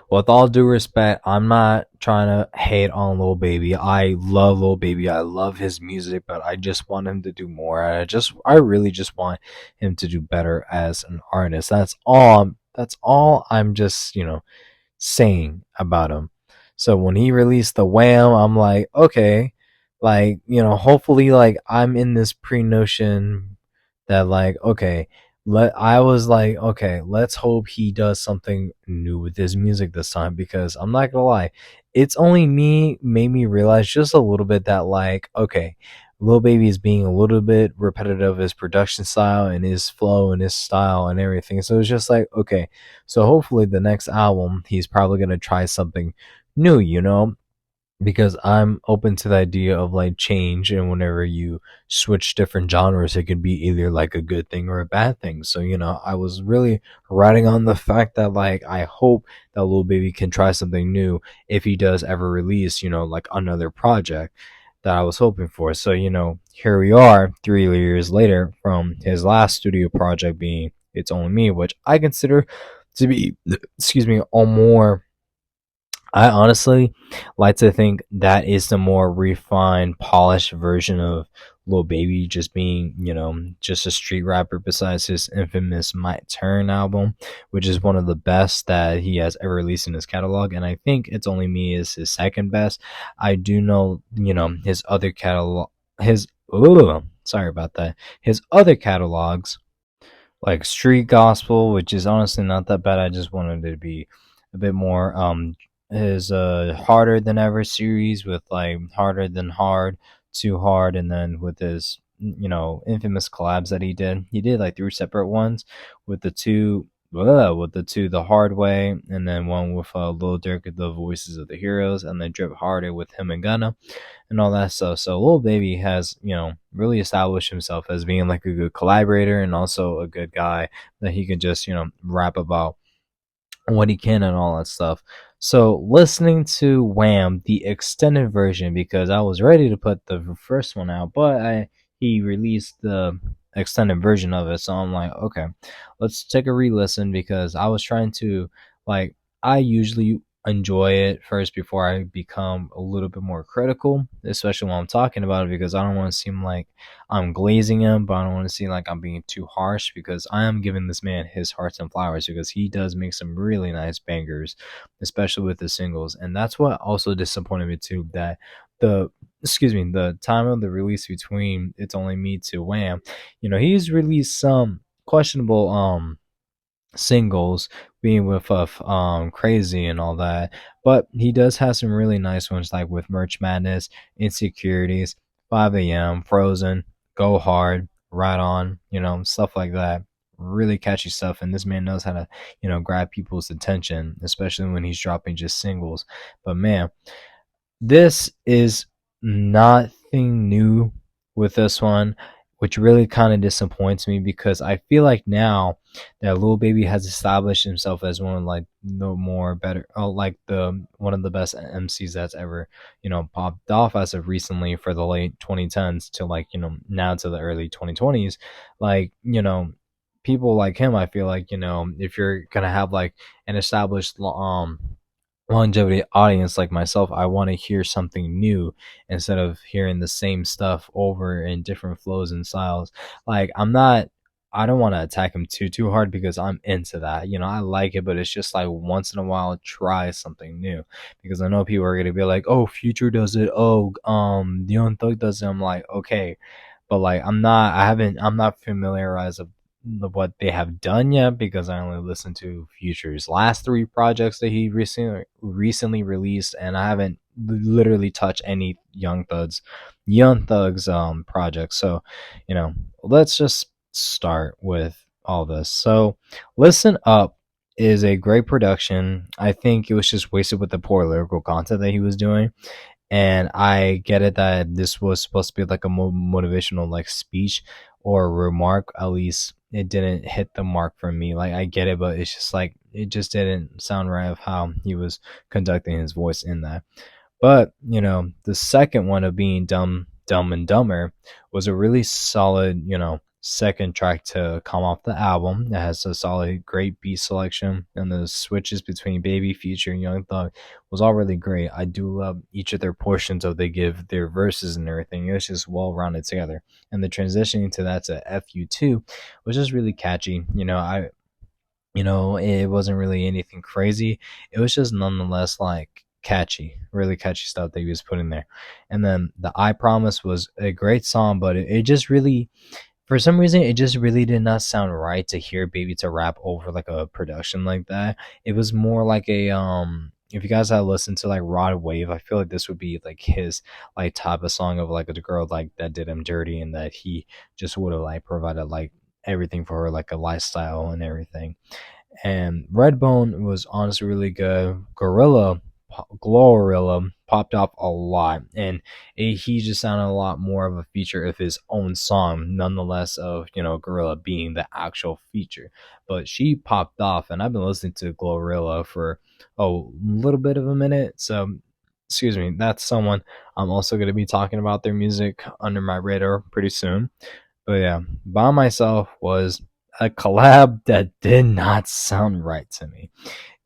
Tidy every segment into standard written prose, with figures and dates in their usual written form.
with all due respect, I'm not trying to hate on Lil Baby. I love Lil Baby. I love his music, but I just want him to do more. I really just want him to do better as an artist. That's all I'm just, saying about him. So when he released the Wham, I'm like, okay, like, hopefully, like, I'm in this pre notion that, like, okay, I was like, okay, let's hope he does something new with his music this time, because I'm not gonna lie, it's only me made me realize just a little bit that, like, okay, Lil Baby is being a little bit repetitive, his production style and his flow and his style and everything. So it's just like, okay, so hopefully the next album he's probably gonna try something new, because I'm open to the idea of like change, and whenever you switch different genres, it could be either like a good thing or a bad thing. So I was really riding on the fact that, like, I hope that Lil Baby can try something new if he does ever release like another project that I was hoping for. So here we are 3 years later from his last studio project being It's Only Me, which I consider to be, excuse me, a more, I honestly like to think that is the more refined, polished version of Lil Baby just being, just a street rapper, besides his infamous My Turn album, which is one of the best that he has ever released in his catalog. And I think It's Only Me is his second best. I do know, his other catalog, his, sorry about that, his other catalogs like Street Gospel, which is honestly not that bad. I just wanted it to be a bit more. His Harder Than Ever series with like Harder Than Hard, Too Hard, and then with his infamous collabs that he did like three separate ones with the Hard Way, and then one with Lil Durk, The Voices of the Heroes, and then Drip Harder with him and Gunna and all that stuff. So Lil Baby has, really established himself as being like a good collaborator and also a good guy that he can just, rap about what he can and all that stuff. So listening to Wham, the extended version, because I was ready to put the first one out, but he released the extended version of it. So I'm like, okay, let's take a re-listen, because I was trying to, like, I usually enjoy it first before I become a little bit more critical, especially when I'm talking about it, because I don't want to seem like I'm glazing him, but I don't want to seem like I'm being too harsh, because I am giving this man his hearts and flowers, because he does make some really nice bangers, especially with the singles. And that's what also disappointed me too, that the the time of the release between It's Only Me to Wham, he's released some questionable singles, being with Crazy and all that, but he does have some really nice ones, like with Merch Madness, Insecurities, 5 a.m., Frozen, Go Hard, Right On, stuff like that. Really catchy stuff, and this man knows how to grab people's attention, especially when he's dropping just singles. But man, this is nothing new with this one, which really kind of disappoints me, because I feel like now that Lil Baby has established himself as one of like the more better, like the one of the best MCs that's ever popped off as of recently, for the late 2010s to like now to the early 2020s, like people like him. I feel like if you're gonna have like an established longevity audience like myself, I want to hear something new instead of hearing the same stuff over in different flows and styles. Like, I don't want to attack him too hard, because I'm into that. I like it, but it's just like once in a while try something new, because I know people are gonna be like, "Oh, Future does it. Oh, Young Thug does it." I'm like, okay, but like I'm not familiarized of what they have done yet, because I only listened to Future's last three projects that he recently released, and I haven't literally touched any Young Thug's projects. So, let's just start with all this. So, Listen Up is a great production. I think it was just wasted with the poor lyrical content that he was doing, and I get it that this was supposed to be like a motivational like speech or remark. At least it didn't hit the mark for me. Like, I get it, but it's just like it just didn't sound right of how he was conducting his voice in that. But the second one of being Dumb and Dumber was a really solid second track to come off the album. It has a solid, great beat selection, and the switches between Baby, Future, and Young Thug was all really great. I do love each of their portions of they give their verses and everything. It was just well rounded together, and the transitioning to that to FU2 was just really catchy. It wasn't really anything crazy. It was just nonetheless like catchy, really catchy stuff that he was putting there. And then the I Promise was a great song, but it just really, for some reason, it just really did not sound right to hear Baby to rap over like a production like that. It was more like if you guys had listened to like Rod Wave, I feel like this would be like his like type of song of like a girl like that did him dirty, and that he just would have like provided like everything for her, like a lifestyle and everything. And Redbone was honestly really good. Glorilla popped off a lot, and he just sounded a lot more of a feature of his own song, nonetheless of Gorilla being the actual feature. But she popped off, and I've been listening to Glorilla for a little bit of a minute. So, excuse me, that's someone I'm also going to be talking about their music under my radar pretty soon. But yeah, By Myself was a collab that did not sound right to me.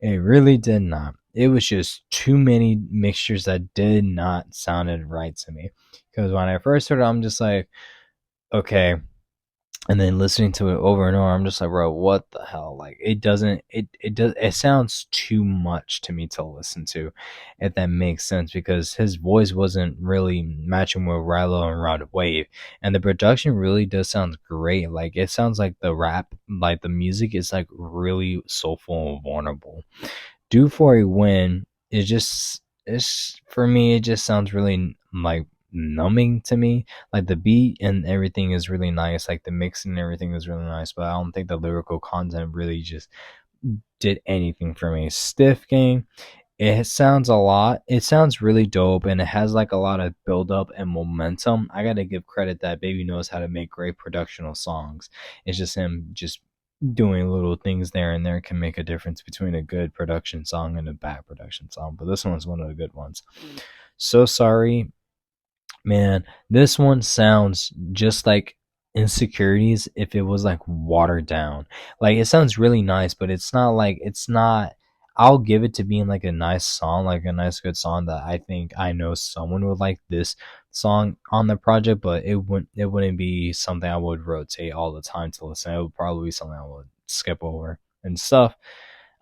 It really did not. It was just too many mixtures that did not sounded right to me. Because when I first heard it, I'm just like, okay, and then listening to it over and over, I'm just like, bro, what the hell? Like, it doesn't, it sounds too much to me to listen to, if that makes sense, because his voice wasn't really matching with Rilo and Rod Wave, and the production really does sound great. Like, it sounds like the rap, like the music is like really soulful and vulnerable. Due for a Win is just, it's for me, it just sounds really like numbing to me. Like the beat and everything is really nice, like the mix and everything is really nice, but I don't think the lyrical content really just did anything for me. Stiff Game, it sounds really dope, and it has like a lot of build up and momentum. I gotta give credit that Baby knows how to make great productional songs. It's just him just doing little things there and there can make a difference between a good production song and a bad production song. But this one's one of the good ones. So Sorry, man, this one sounds just like Insecurities if it was like watered down. Like, it sounds really nice, but it's not. I'll give it to being like a nice song, like a nice good song that I think I know someone would like this song on the project, but it wouldn't be something I would rotate all the time to listen. It would probably be something I would skip over and stuff.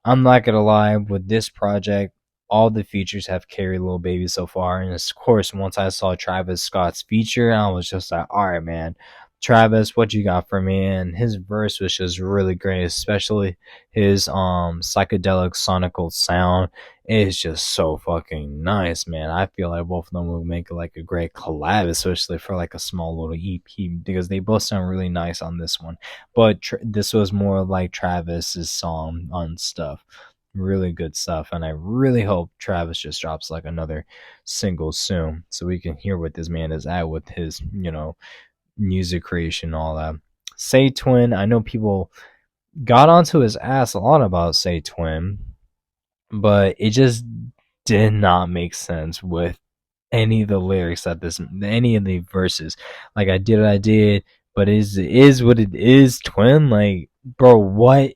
I'm not gonna lie, with this project, all the features have carried Lil Baby so far, and of course, once I saw Travis Scott's feature, I was just like, all right, man, Travis, what you got for me? And his verse was just really great, especially his psychedelic sonical sound. It's just so fucking nice, man. I feel like both of them would make like a great collab, especially for like a small little EP, because they both sound really nice on this one. But this was more like Travis's song on stuff. Really good stuff, and I really hope Travis just drops like another single soon, so we can hear what this man is at with his, music creation, and all that. Say Twin, I know people got onto his ass a lot about Say Twin, but it just did not make sense with any of the lyrics that any of the verses. Like, I did, but is what it is, twin. Like, bro, what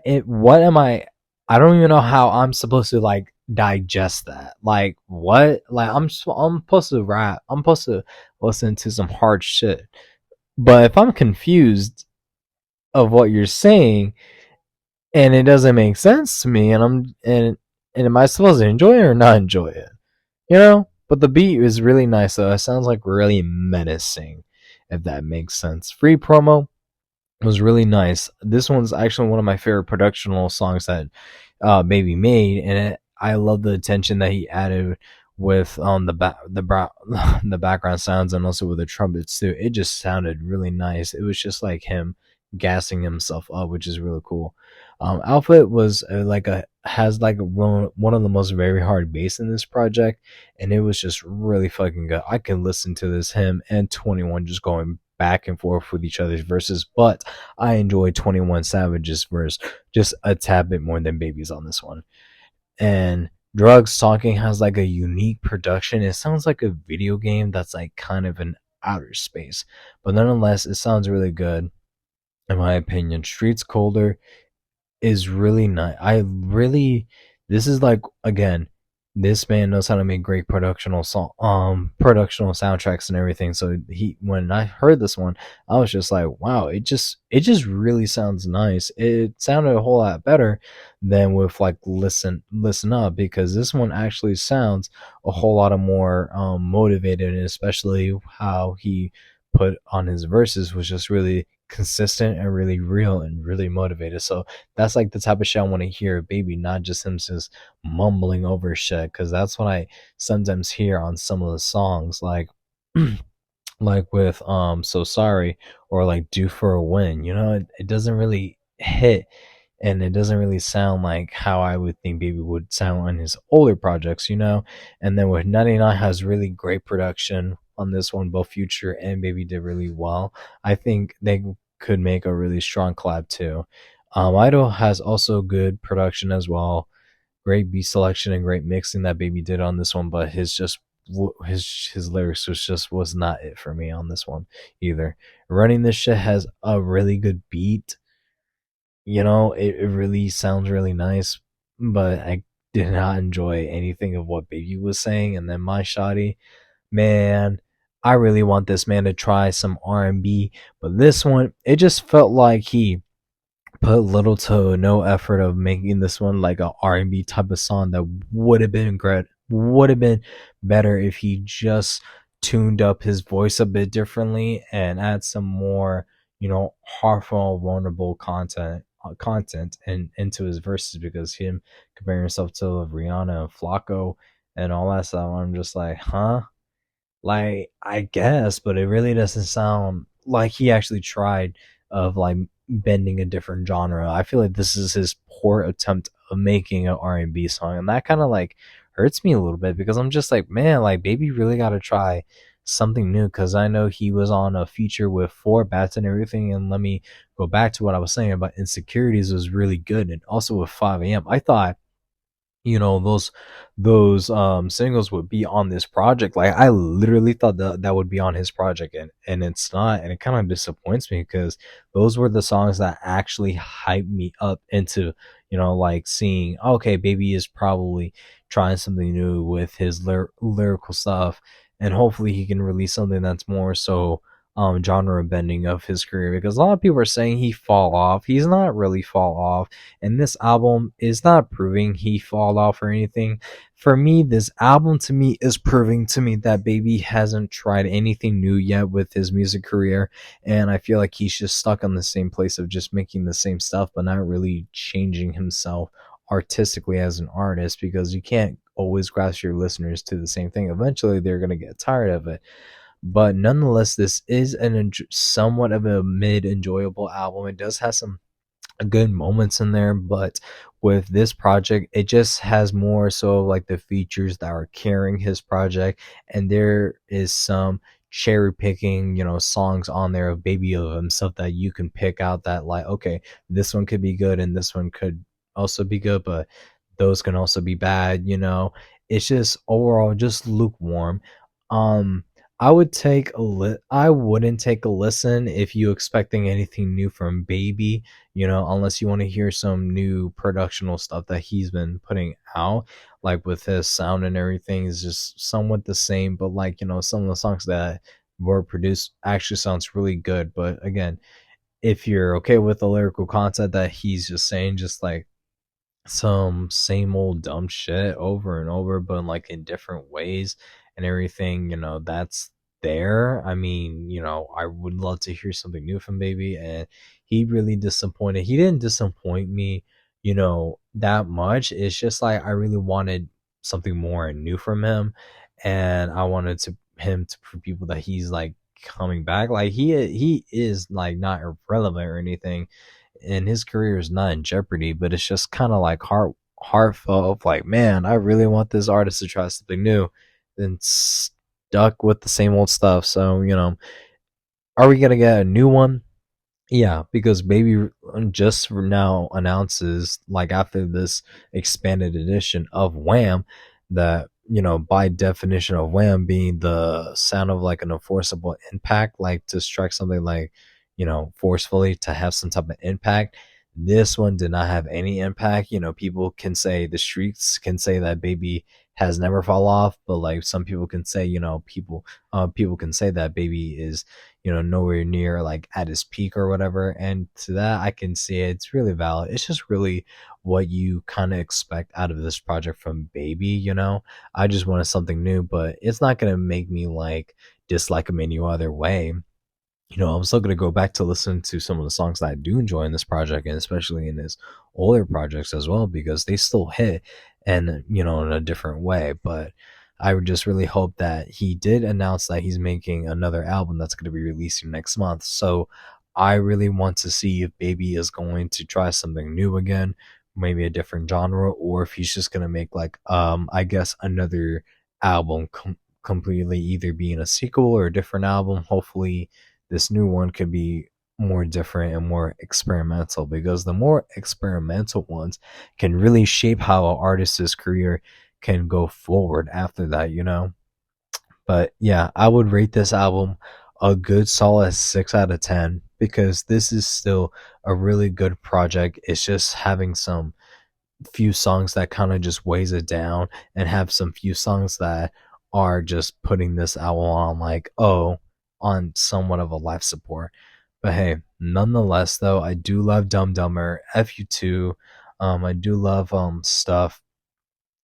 am I don't even know how I'm supposed to like digest that. Like, what? Like, I'm supposed to rap. I'm supposed to listen to some hard shit. But if I'm confused of what you're saying and it doesn't make sense to me, and am I supposed to enjoy it or not enjoy it? But the beat is really nice though. It sounds like really menacing, if that makes sense. Free Promo was really nice. This one's actually one of my favorite productional songs that Baby made, and I love the attention that he added with the background sounds, and also with the trumpets too. It just sounded really nice. It was just like him gassing himself up, which is really cool. Outfit was has like one of the most very hard bass in this project, and it was just really fucking good. I can listen to this him and 21 just going back and forth with each other's verses, but I enjoy 21 Savage's verse just a tad bit more than Baby's on this one. And Drugs Talking has like a unique production. It sounds like a video game that's like kind of an outer space. But nonetheless, it sounds really good in my opinion. Streets Colder is really nice. I really, this is like, again, this man knows how to make great productional soundtracks and everything. So he, when I heard this one, I was just like, wow, it just really sounds nice. It sounded a whole lot better than with like listen up, because this one actually sounds a whole lot of more motivated, and especially how he put on his verses was just really consistent and really real and really motivated. So that's like the type of shit I want to hear, baby, not just him just mumbling over shit. Because that's what I sometimes hear on some of the songs, like with So Sorry, or like Due for a Win. It doesn't really hit, and it doesn't really sound like how I would think Baby would sound on his older projects. And then with 99 has really great production on this one. Both Future and Baby did really well. I think they could make a really strong collab too. Idol has also good production as well. Great beat selection and great mixing that Baby did on this one, but his lyrics was not it for me on this one either. Running This Shit has a really good beat. It really sounds really nice, but I did not enjoy anything of what Baby was saying. And then My Shoddy, man, I really want this man to try some R&B, but this one, it just felt like he put little to no effort of making this one like a R&B type of song that would have been great, would have been better if he just tuned up his voice a bit differently and add some more, heartful, vulnerable content and into his verses, because him comparing himself to Rihanna and Flacco and all that stuff, I'm just like, huh? Like, I guess, but it really doesn't sound like he actually tried of like bending a different genre. I feel like this is his poor attempt of making an R&B song, and that kind of like hurts me a little bit, because I'm just like, man, like Baby really got to try something new, because I know he was on a feature with Four Bats and everything. And let me go back to what I was saying about Insecurities was really good, and also with 5 a.m. I thought, those singles would be on this project. Like, I literally thought that would be on his project, and it's not, and it kind of disappoints me, because those were the songs that actually hyped me up into, like seeing, okay, Baby is probably trying something new with his lyrical stuff, and hopefully he can release something that's more so genre bending of his career, because a lot of people are saying he fall off. He's not really fall off, and this album is not proving he fall off or anything. For me, this album to me is proving to me that Baby hasn't tried anything new yet with his music career, and I feel like he's just stuck on the same place of just making the same stuff but not really changing himself artistically as an artist, because you can't always grasp your listeners to the same thing. Eventually they're going to get tired of it. But nonetheless, this is somewhat of a mid enjoyable album. It does have some good moments in there, but with this project, it just has more so like the features that are carrying his project, and there is some cherry picking, songs on there of Baby of himself that you can pick out, that like, okay, this one could be good and this one could also be good, but those can also be bad. It's just overall just lukewarm. um I wouldn't take a listen if you expecting anything new from Baby, unless you want to hear some new productional stuff that he's been putting out, like with his sound and everything is just somewhat the same, but like, some of the songs that were produced actually sounds really good. But again, if you're okay with the lyrical content that he's just saying, just like some same old dumb shit over and over, but like in different ways and everything, that's there. I mean, I would love to hear something new from Baby, and he really disappointed. He didn't disappoint me, that much. It's just like I really wanted something more and new from him, and I wanted to him to for people that he's like coming back. Like, he is like not irrelevant or anything, and his career is not in jeopardy, but it's just kind of like heartfelt, like, man, I really want this artist to try something new, then stuck with the same old stuff. So, are we gonna get a new one? Yeah, because Baby just now announces, like, after this expanded edition of Wham, that by definition of Wham being the sound of like an enforceable impact, like to strike something like, forcefully to have some type of impact. This one did not have any impact. People can say, the streets can say that Baby has never fall off, but like some people can say, people can say that Baby is, nowhere near like at his peak or whatever. And to that, I can see it's really valid. It's just really what you kind of expect out of this project from Baby. I just wanted something new, but it's not gonna make me like dislike him any other way. I'm still gonna go back to listen to some of the songs that I do enjoy in this project, and especially in his older projects as well, because they still hit, and in a different way. But I would just really hope that he did announce that he's making another album that's going to be releasing next month. So I really want to see if Baby is going to try something new again, maybe a different genre, or if he's just gonna make like I guess another album completely, either being a sequel or a different album. Hopefully this new one could be more different and more experimental, because the more experimental ones can really shape how an artist's career can go forward after that. But yeah, I would rate this album a good solid 6 out of 10, because this is still a really good project. It's just having some few songs that kind of just weighs it down, and have some few songs that are just putting this album on like, oh, on somewhat of a life support. But hey, nonetheless though, I do love Dum Dumber, FU2. I do love stuff.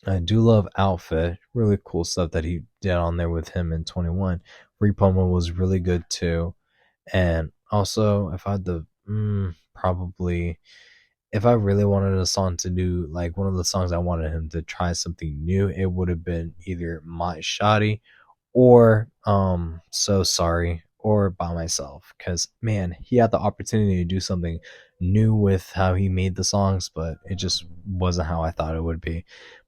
I do love Outfit. Really cool stuff that he did on there with him in 21. Repoma was really good too. And also, if I had to, probably, if I really wanted a song to do, like one of the songs I wanted him to try something new, it would have been either My Shoddy or So Sorry or By Myself. Because man, he had the opportunity to do something new with how he made the songs, but it just wasn't how I thought it would be.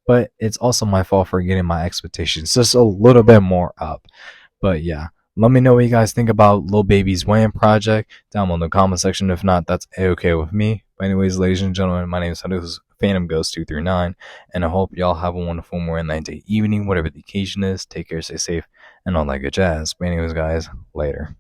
But it's also my fault for getting my expectations just a little bit more up. But yeah, let me know what you guys think about Lil Baby's Wham project down below in the comment section. If not, that's a-okay with me. But anyways, ladies and gentlemen, my name is Phantom Ghost 239, and I hope y'all have a wonderful morning, night, day, evening, whatever the occasion is. Take care, stay safe, and all that good jazz. But anyways, guys, later.